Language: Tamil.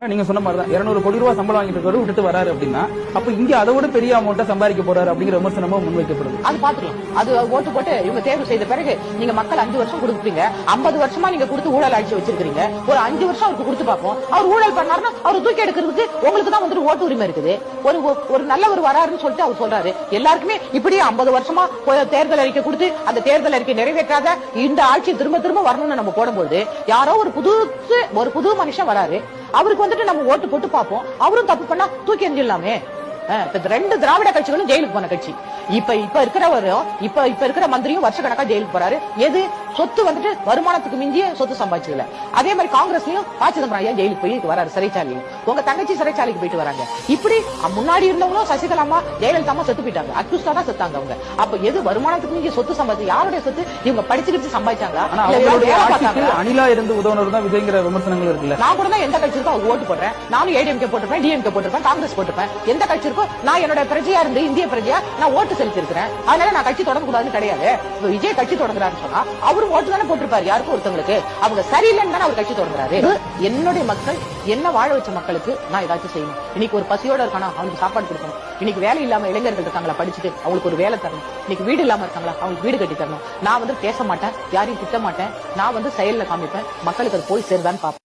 நீங்க சொன்ன மாதிரி தான் 200 கோடி ரூபாய் சம்பளம் வாங்கிட்டு இருக்காரு விட்டுட்டு வராரு அப்படின்னா அப்ப இங்க அதை விட பெரிய அமௌண்ட்டை சம்பாதிக்க போறாரு அப்படிங்கிற விமர்சனமும் முன்வைக்கப்படுது. அது பாத்துக்கலாம். அது ஓட்டு போட்டு இவங்க தேர்வு செய்த பிறகு நீங்க மக்கள் 5 வருஷம் கொடுப்பீங்க, 50 வருஷமா நீங்க கொடுத்து ஊழல் ஆட்சி வச்சிருக்கீங்க. ஒரு 5 வருஷம் அவருக்கு கொடுத்து பார்ப்போம். அவர் ஊழல் பண்ணாருன்னா அவர் தூக்கி எடுக்கிறதுக்கு உங்களுக்கு தான் வந்துட்டு ஓட்டு உரிமை இருக்குது. ஒரு நல்லவர் வராருன்னு சொல்லிட்டு அவர் சொல்றாரு. எல்லாருக்குமே இப்படியே 50 வருஷமா தேர்தல் அறிக்கை கொடுத்து அந்த தேர்தல் அறிக்கை நிறைவேற்றாத இந்த ஆட்சி திரும்ப திரும்ப வரணும்னு நம்ம போடும்போது யாரோ ஒரு புது மனுஷன் வராரு, அவருக்கு வந்துட்டு நம்ம ஓட்டு போட்டு பார்ப்போம். அவரும் தப்பு பண்ணா தூக்கி எறிஞ்சிடலாமே. 2 திராவிட கட்சிகளும் ஜெயிலுக்கு போன கட்சி. இப்ப இருக்கிற மந்திரியும் வருஷ கணக்கா ஜெயிலுக்கு போறாரு. எது சொத்து வந்துட்டு வருமானத்துக்கு மிஞ்சிய சொத்து சம்பாதிச்சதுல. அதே மாதிரி காங்கிரஸ்லயும் சிதம்பரம் ஐயா ஜெயிலுக்கு போய் வராரு, சிறைச்சாலையும். உங்க தங்கச்சி சிறைச்சாலைக்கு போயிட்டு வராங்க. இப்படி முன்னாடி இருந்தவங்களும் சசிகலாமா ஜெயலலிதா செத்து போயிட்டாங்க, அத்குஸ்டா தான் செத்தாங்க அவங்க. அப்ப எது வருமானத்துக்கு மிஞ்சிய சொத்து சம்பாதிச்சு யாருடைய சொத்து இவங்க படிச்சுக்கிட்டு சம்பாதிச்சாங்களா? அணிலா இருந்து உதவுனது தான் விஜய்ங்கிற விமர்சனங்கள் இருக்குல்ல. நான் கூட தான் எந்த கட்சிக்கும் அவர் ஓட்டு போடுறேன். நானும் ஏடிஎம்கே போட்டிருப்பேன், டிஎம்கே போட்டிருப்பேன், காங்கிரஸ் போட்டிருப்பேன். எந்த கட்சிக்கும் நான் என்னோட பிரஜையா இருந்து இந்திய பிரஜையா நான் ஓட்டு செலுத்தி இருக்கிறேன். அதனால நான் கட்சி தொடங்க கூடாதுன்னு கிடையாது. விஜய் கட்சி தொடங்குறாருன்னு சொன்னா அவரும் ஓட்டு தானே போட்டிருப்பாரு யாருக்கும் ஒருத்தவங்களுக்கு. அவங்க சரியில்லைன்னு தானே அவர் கட்சி தொடங்குறாரு. என்னுடைய மக்கள் என்ன வாழ வச்ச மக்களுக்கு நான் ஏதாச்சும் செய்யணும். இன்னைக்கு ஒரு பசியோட இருக்கானா அவங்களுக்கு சாப்பாடு கொடுக்கணும். இன்னைக்கு வேலை இல்லாம இளைஞர்கள் இருக்காங்களா படிச்சுட்டு அவங்களுக்கு ஒரு வேலை தரணும். இன்னைக்கு வீடு இல்லாம இருக்காங்களா அவங்களுக்கு வீடு கட்டி தரணும். நான் பேச மாட்டேன், யாரையும் திட்ட மாட்டேன். நான் செயல்ல காமிப்பேன். மக்களுக்கு அது போய் சேருதான்னு பாப்பேன்.